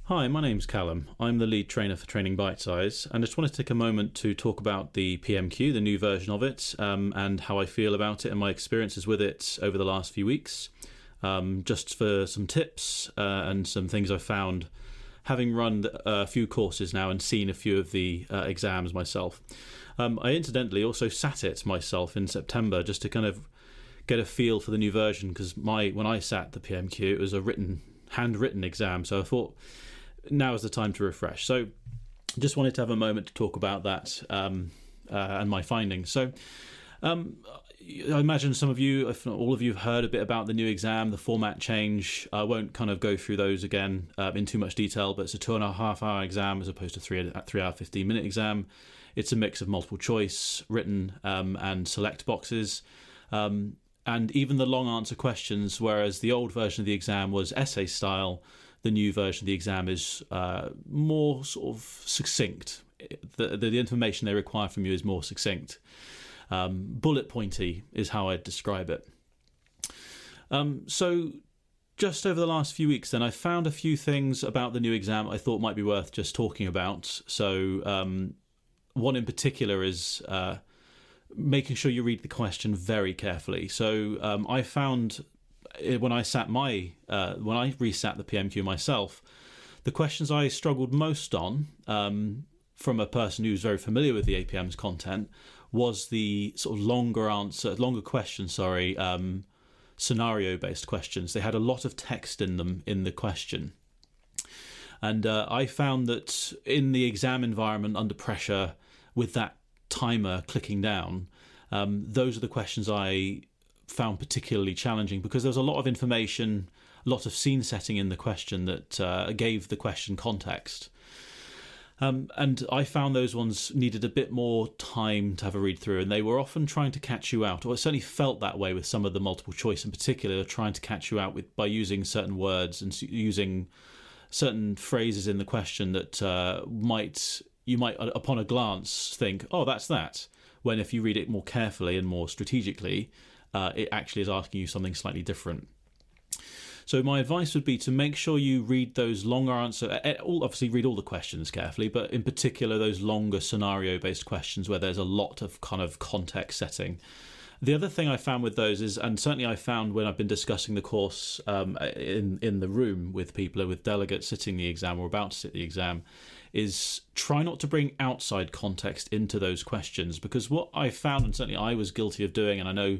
Hi, my name's Callum. I'm the lead trainer for Training Bite Size, and I just want to take a moment to talk about the PMQ, the new version of it, and how I feel about it and my experiences with it over the last few weeks. Just for some tips and some things I've found having run a few courses now and seen a few of the exams myself. I incidentally also sat it myself in September just to kind of get a feel for the new version, because when I sat the PMQ, it was a handwritten exam, so I thought now is the time to refresh. So just wanted to have a moment to talk about that and my findings. So I imagine some of you, if not all of you, have heard a bit about the new exam, the format change. I won't kind of go through those again in too much detail, but it's a 2.5 hour exam as opposed to 3 hour 15-minute exam. It's a mix of multiple choice, written and select boxes. And even the long answer questions, whereas the old version of the exam was essay style, the new version of the exam is more sort of succinct. The information they require from you is more succinct. Bullet pointy is how I'd describe it. So just over the last few weeks then, I found a few things about the new exam I thought might be worth just talking about. So one in particular is making sure you read the question very carefully. So I found when I resat the PMQ myself, the questions I struggled most on from a person who's very familiar with the APM's content was the sort of longer question, scenario-based questions. They had a lot of text in them in the question. And I found that in the exam environment under pressure with that timer clicking down, those are the questions I found particularly challenging, because there was a lot of information, a lot of scene setting in the question that gave the question context. And I found those ones needed a bit more time to have a read through, and they were often trying to catch you out, or it certainly felt that way with some of the multiple choice in particular, trying to catch you out by using certain words and using certain phrases in the question that you might upon a glance think, oh, that's that, when if you read it more carefully and more strategically, it actually is asking you something slightly different. So my advice would be to make sure you read those longer obviously read all the questions carefully, but in particular those longer scenario-based questions where there's a lot of kind of context setting. The other thing I found with those is, and certainly I found when I've been discussing the course in the room with people, with delegates sitting the exam or about to sit the exam, is try not to bring outside context into those questions, because what I found, and certainly I was guilty of doing, and I know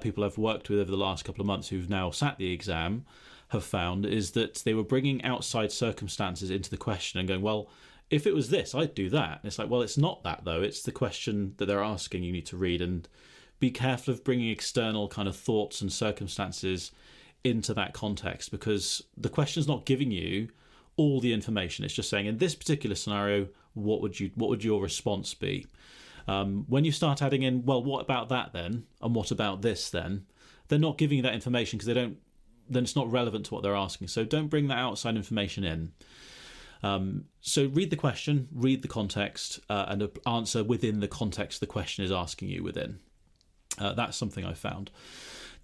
people I've worked with over the last couple of months who've now sat the exam have found, is that they were bringing outside circumstances into the question and going, well, if it was this, I'd do that. And it's like, well, it's not that though. It's the question that they're asking you need to read, and be careful of bringing external kind of thoughts and circumstances into that context, because the question's not giving you all the information. It's just saying, in this particular scenario, what would your response be? When you start adding in, well, what about that then, and what about this then, they're not giving you that information, because then it's not relevant to what they're asking. So don't bring that outside information in. So read the question, read the context, and answer within the context the question is asking you within. That's something I found.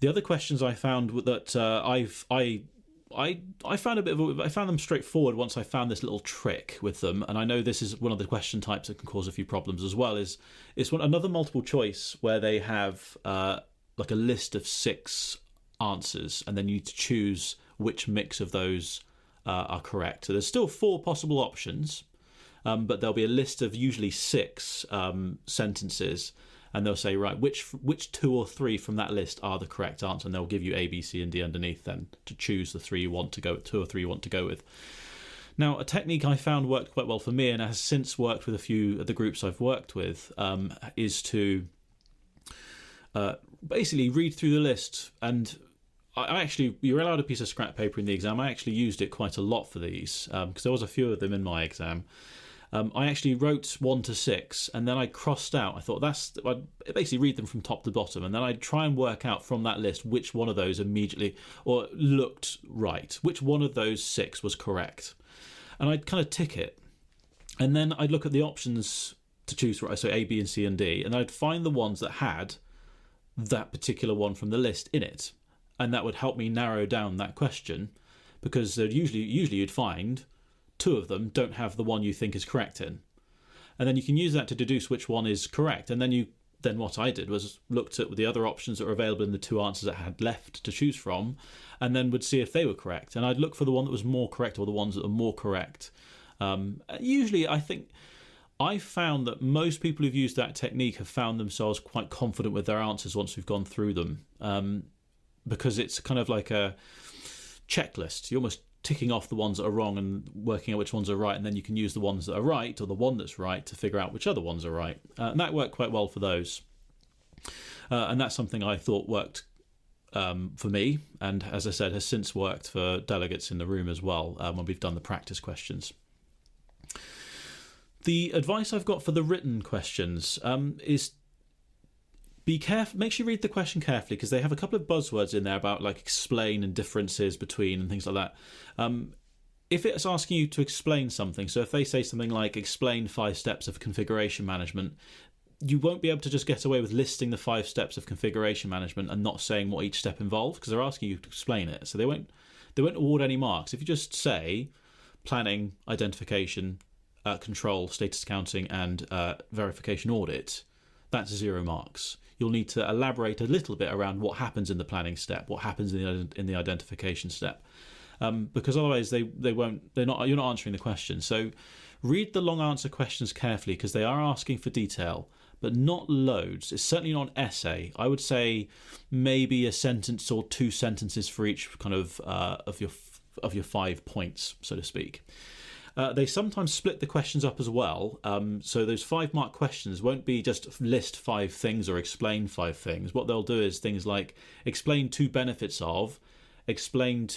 The other questions I found that I found them straightforward once I found this little trick with them, and I know this is one of the question types that can cause a few problems as well. It's another multiple choice where they have like a list of 6 answers, and then you need to choose which mix of those are correct. So there's still 4 possible options, but there'll be a list of usually 6 sentences. And they'll say, right, which 2 or 3 from that list are the correct answer, and they'll give you A, B, C, and D underneath then to choose the 3 you want to go, 2 or 3 you want to go with. Now, a technique I found worked quite well for me, and has since worked with a few of the groups I've worked with, is to basically read through the list. And you're allowed a piece of scrap paper in the exam. I actually used it quite a lot for these, because there was a few of them in my exam. I actually wrote 1 to 6, and then I crossed out. I thought I'd basically read them from top to bottom, and then I'd try and work out from that list which one of those immediately or looked right, which one of those 6 was correct, and I'd kind of tick it, and then I'd look at the options to choose from, so A, B, and C, and D, and I'd find the ones that had that particular one from the list in it, and that would help me narrow down that question, because usually you'd find two of them don't have the one you think is correct in. And then you can use that to deduce which one is correct. And then what I did was looked at the other options that were available in the two answers that I had left to choose from, and then would see if they were correct. And I'd look for the one that was more correct, or the ones that are more correct. Usually, I found that most people who've used that technique have found themselves quite confident with their answers once we've gone through them, because it's kind of like a checklist. You're almost ticking off the ones that are wrong and working out which ones are right, and then you can use the ones that are right, or the one that's right, to figure out which other ones are right. And that worked quite well for those. And that's something I thought worked for me, and as I said, has since worked for delegates in the room as well, when we've done the practice questions. The advice I've got for the written questions is be careful. Make sure you read the question carefully, because they have a couple of buzzwords in there about like explain and differences between and things like that. If it's asking you to explain something, so if they say something like explain 5 steps of configuration management, you won't be able to just get away with listing the 5 steps of configuration management and not saying what each step involves, because they're asking you to explain it. So they won't award any marks. If you just say planning, identification, control, status accounting, and verification audit, that's 0 marks. You'll need to elaborate a little bit around what happens in the planning step, what happens in the identification step, because otherwise you're not answering the question. So read the long answer questions carefully, because they are asking for detail, but not loads. It's certainly not an essay. I would say maybe a sentence or 2 sentences for each kind of your 5 points, so to speak. They sometimes split the questions up as well. So those 5-mark questions won't be just list 5 things or explain 5 things. What they'll do is things like explain 2 benefits of, explain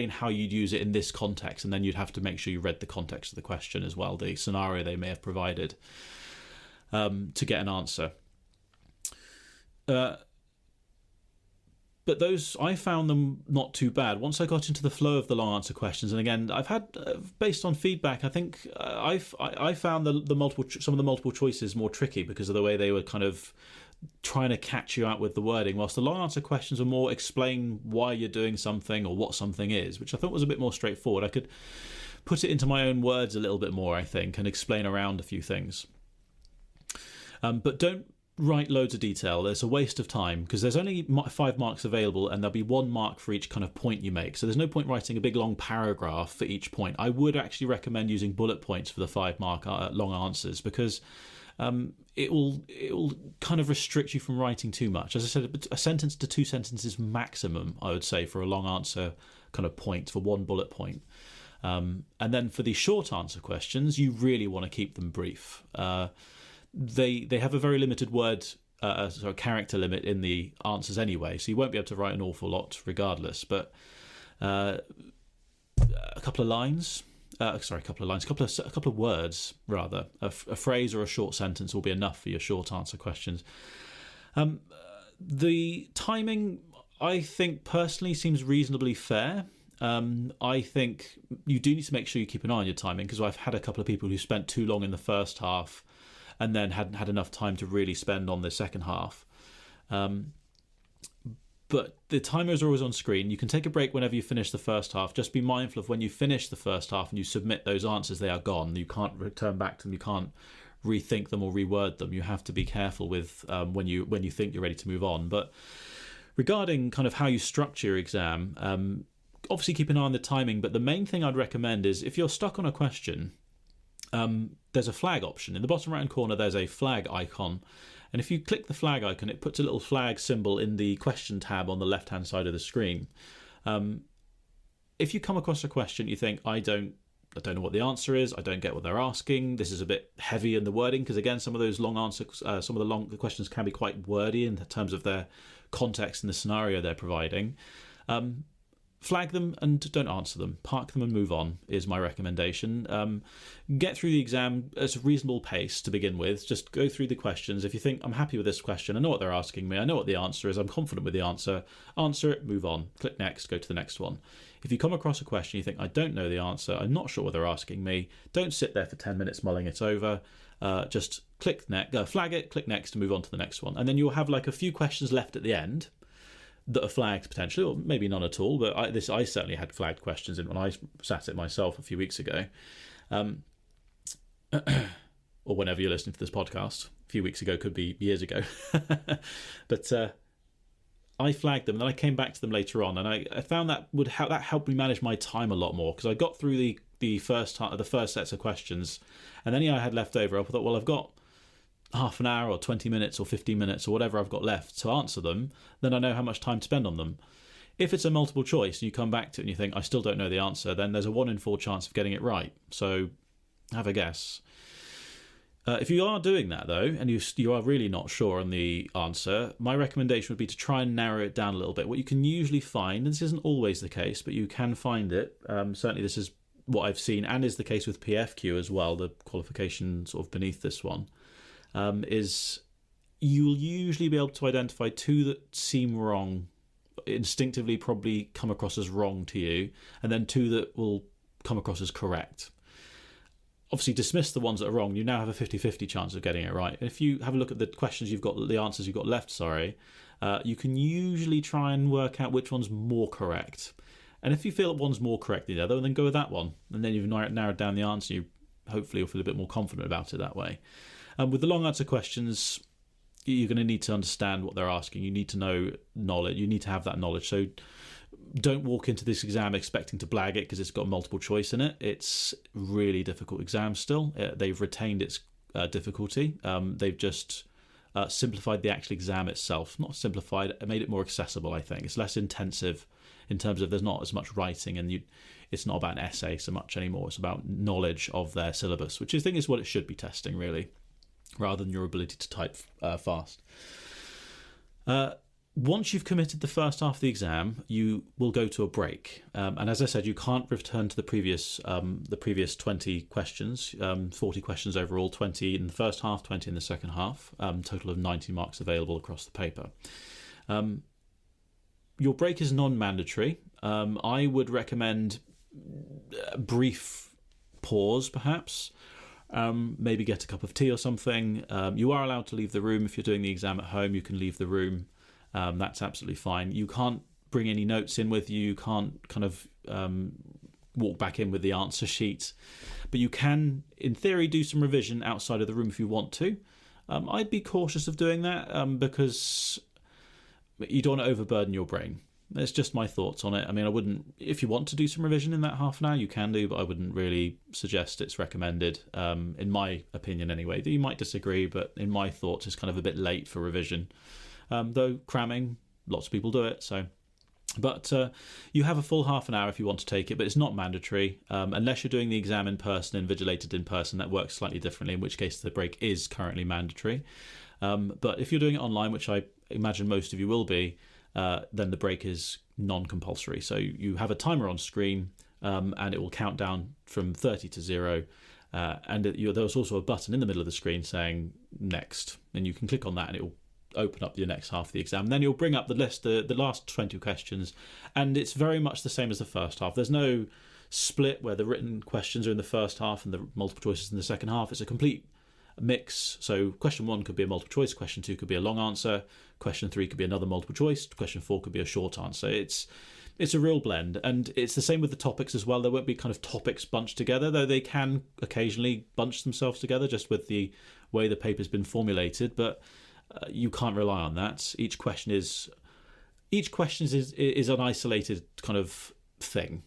how you'd use it in this context, and then you'd have to make sure you read the context of the question as well, the scenario they may have provided, to get an answer. But those, I found them not too bad once I got into the flow of the long answer questions. And again, I've had, based on feedback, I think I found some of the multiple choices more tricky because of the way they were kind of trying to catch you out with the wording, whilst the long answer questions are more explain why you're doing something or what something is, which I thought was a bit more straightforward. I could put it into my own words a little bit more, I think, and explain around a few things. But don't write loads of detail. There's a waste of time, because there's only 5 marks available, and there'll be 1 mark for each kind of point you make. So there's no point writing a big long paragraph for each point. I would actually recommend using bullet points for the 5-mark long answers, because it will kind of restrict you from writing too much. As I said, a sentence to 2 sentences maximum, I would say, for a long answer kind of point, for 1 bullet point. And then for the short answer questions, you really want to keep them brief. They have a very limited character limit in the answers anyway, so you won't be able to write an awful lot regardless. But a couple of words rather, a phrase or a short sentence will be enough for your short answer questions. The timing, I think personally, seems reasonably fair. I think you do need to make sure you keep an eye on your timing, because I've had a couple of people who spent too long in the first half and then hadn't had enough time to really spend on the second half. But the timer is always on screen. You can take a break whenever you finish the first half. Just be mindful of when you finish the first half and you submit those answers, they are gone. You can't return back to them. You can't rethink them or reword them. You have to be careful with when you think you're ready to move on. But regarding kind of how you structure your exam, obviously keep an eye on the timing. But the main thing I'd recommend is if you're stuck on a question, there's a flag option. In the bottom right hand corner there's a flag icon, and if you click the flag icon, it puts a little flag symbol in the question tab on the left hand side of the screen. If you come across a question you think I don't know what the answer is, I don't get what they're asking, this is a bit heavy in the wording, because again some of those long answers, some of the questions can be quite wordy in terms of their context and the scenario they're providing, flag them and don't answer them. Park them and move on is my recommendation. Get through the exam at a reasonable pace to begin with. Just go through the questions. If you think, I'm happy with this question, I know what they're asking me, I know what the answer is, I'm confident with the answer it, move on. Click next, go to the next one. If you come across a question you think, I don't know the answer, I'm not sure what they're asking me, don't sit there for 10 minutes mulling it over. Just click next, flag it, click next, and move on to the next one. And then you'll have like a few questions left at the end. that are flagged potentially, or maybe none at all. But I certainly had flagged questions in when I sat it myself a few weeks ago, or whenever you're listening to this podcast. A few weeks ago could be years ago, but I flagged them, and then I came back to them later on, and I found that that helped me manage my time a lot more, because I got through the first sets of questions, and then I had left over. I thought, well, I've got half an hour or 20 minutes or 15 minutes or whatever I've got left to answer them, then I know how much time to spend on them. If it's a multiple choice and you come back to it and you think, I still don't know the answer, then there's a 1 in 4 chance of getting it right. So have a guess. If you are doing that, though, and you are really not sure on the answer, my recommendation would be to try and narrow it down a little bit. What you can usually find, and this isn't always the case, but you can find it, certainly this is what I've seen, and is the case with PFQ as well, the qualification sort of beneath this one, is you'll usually be able to identify 2 that seem wrong, instinctively probably come across as wrong to you, and then 2 that will come across as correct. Obviously, dismiss the ones that are wrong. You now have a 50-50 chance of getting it right. And if you have a look at the questions the answers you've got left, you can usually try and work out which one's more correct. And if you feel that one's more correct than the other, then go with that one. And then you've narrowed down the answer. You hopefully will feel a bit more confident about it that way. With the long answer questions, you're going to need to understand what they're asking. You need to know knowledge. You need to have that knowledge. So don't walk into this exam expecting to blag it because it's got multiple choice in it. It's really difficult exam still. They've retained its difficulty. They've just simplified the actual exam itself. Not simplified, made it more accessible, I think. It's less intensive in terms of there's not as much writing, and it's not about an essay so much anymore. It's about knowledge of their syllabus, which I think is what it should be testing, really, rather than your ability to type fast. Once you've committed the first half of the exam, you will go to a break. And as I said, you can't return to the previous 20 questions, 40 questions overall, 20 in the first half, 20 in the second half, total of 90 marks available across the paper. Your break is non-mandatory. I would recommend a brief pause, perhaps. Maybe get a cup of tea or something. You are allowed to leave the room. If you're doing the exam at home, you can leave the room. That's absolutely fine. You can't bring any notes in with you. You can't kind of walk back in with the answer sheet. But you can, in theory, do some revision outside of the room if you want to. I'd be cautious of doing that because you don't want to overburden your brain. It's just my thoughts on it. I mean, I wouldn't, if you want to do some revision in that half an hour, you can do, but I wouldn't really suggest it's recommended, in my opinion anyway. You might disagree, but in my thoughts, it's kind of a bit late for revision. Though cramming, lots of people do it. But you have a full half an hour if you want to take it, but it's not mandatory unless you're doing the exam in person, invigilated in person. That works slightly differently, in which case the break is currently mandatory. But if you're doing it online, which I imagine most of you will be, then the break is non-compulsory. So you have a timer on screen, and it will count down from 30 to 0. And there's also a button in the middle of the screen saying next, and you can click on that and it will open up your next half of the exam. And then you'll bring up the list, the last 20 questions, and it's very much the same as the first half. There's no split where the written questions are in the first half and the multiple choices in the second half. It's a complete mix. So question 1 could be a multiple choice, question 2 could be a long answer, question 3 could be another multiple choice, question 4 could be a short answer. It's a real blend, and it's the same with the topics as well. There won't be kind of topics bunched together, though they can occasionally bunch themselves together just with the way the paper's been formulated, but you can't rely on that. Each question is an isolated kind of thing.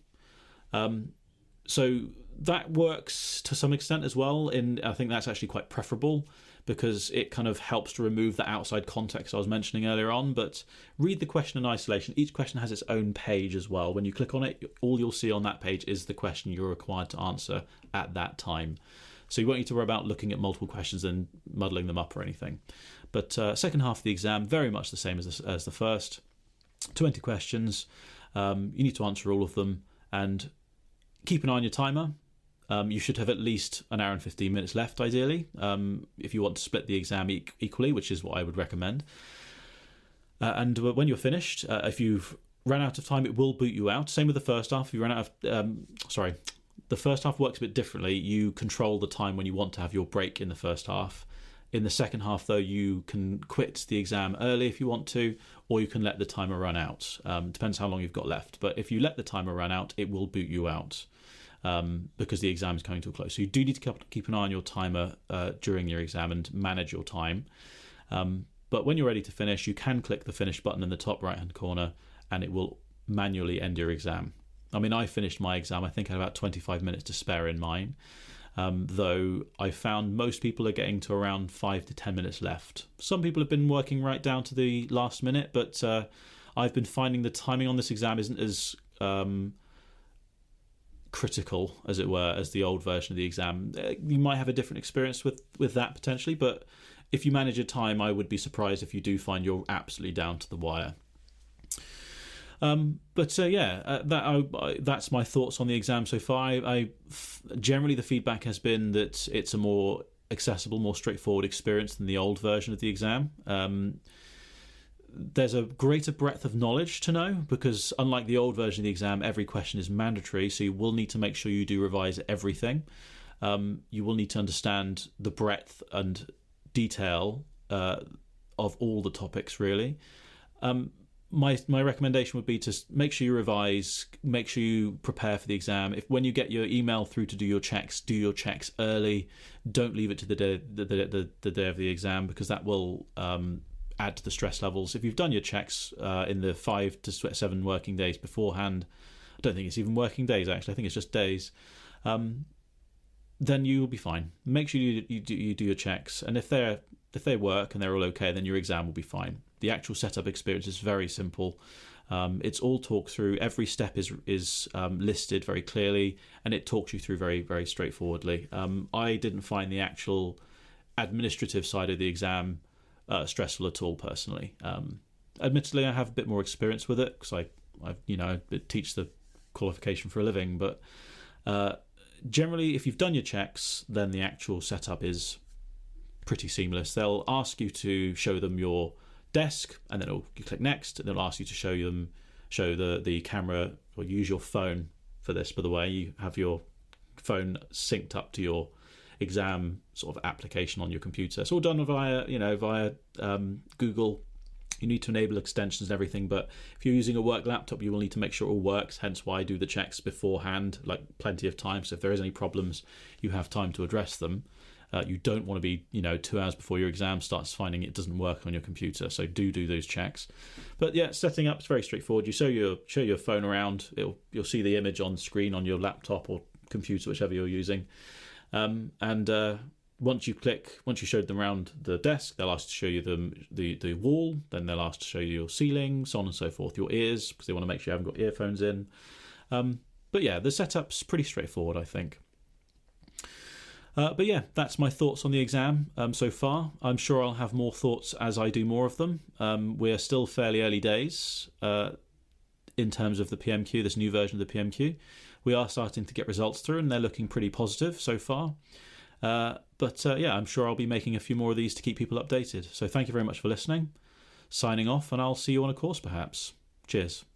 So that works to some extent as well. I think that's actually quite preferable because it kind of helps to remove the outside context I was mentioning earlier on. But read the question in isolation. Each question has its own page as well. When you click on it, all you'll see on that page is the question you're required to answer at that time. So you won't need to worry about looking at multiple questions and muddling them up or anything. But second half of the exam, very much the same as the first. 20 questions. You need to answer all of them. And keep an eye on your timer. You should have at least an hour and 15 minutes left, ideally, if you want to split the exam equally, which is what I would recommend. And when you're finished, if you've run out of time, it will boot you out. Same with the first half. If you run out of... the first half works a bit differently. You control the time when you want to have your break in the first half. In the second half, though, you can quit the exam early if you want to, or you can let the timer run out. Depends how long you've got left. But if you let the timer run out, it will boot you out because the exam is coming to a close. So you do need to keep an eye on your timer during your exam and manage your time. But when you're ready to finish, you can click the finish button in the top right-hand corner and it will manually end your exam. I mean, I finished my exam, I think I had about 25 minutes to spare in mine, though I found most people are getting to around 5 to 10 minutes left. Some people have been working right down to the last minute, but I've been finding the timing on this exam isn't as critical, as it were, as the old version of the exam. You might have a different experience with that potentially, but if you manage your time, I would be surprised if you do find you're absolutely down to the wire. That's my thoughts on the exam so far. Generally, the feedback has been that it's a more accessible, more straightforward experience than the old version of the exam. There's a greater breadth of knowledge to know because, unlike the old version of the exam, every question is mandatory, so you will need to make sure you do revise everything. You will need to understand the breadth and detail of all the topics, really. My recommendation would be to make sure you revise, make sure you prepare for the exam. If when you get your email through to do your checks early. Don't leave it to the day of the exam, because that will add to the stress levels. If you've done your checks in the 5 to 7 working days beforehand, I don't think it's even working days actually, I think it's just days, then you will be fine. Make sure you do your checks, and if they work and they're all okay, then your exam will be fine. The actual setup experience is very simple. It's all talked through. Every step is listed very clearly, and it talks you through very, very straightforwardly. I didn't find the actual administrative side of the exam stressful at all, personally. Admittedly, I have a bit more experience with it because I teach the qualification for a living. But generally, if you've done your checks, then the actual setup is pretty seamless. They'll ask you to show them your desk, and then you click next, and they'll ask you to show the camera, or use your phone for this, by the way. You have your phone synced up to your exam sort of application on your computer. It's all done via Google. You need to enable extensions and everything, but if you're using a work laptop, you will need to make sure it all works, hence why I do the checks beforehand, like plenty of time, so if there is any problems, you have time to address them. You don't want to be 2 hours before your exam starts finding it doesn't work on your computer, so do those checks. But yeah, setting up is very straightforward. You show your phone around, you'll see the image on screen on your laptop or computer, whichever you're using, once you showed them around the desk, they'll ask to show you the wall, then they'll ask to show you your ceiling, so on and so forth, your ears, because they want to make sure you haven't got earphones in. But yeah, the setup's pretty straightforward, I think. But yeah, that's my thoughts on the exam so far. I'm sure I'll have more thoughts as I do more of them. We're still fairly early days in terms of the PMQ, this new version of the PMQ. We are starting to get results through, and they're looking pretty positive so far. But I'm sure I'll be making a few more of these to keep people updated. So thank you very much for listening. Signing off, and I'll see you on a course perhaps. Cheers.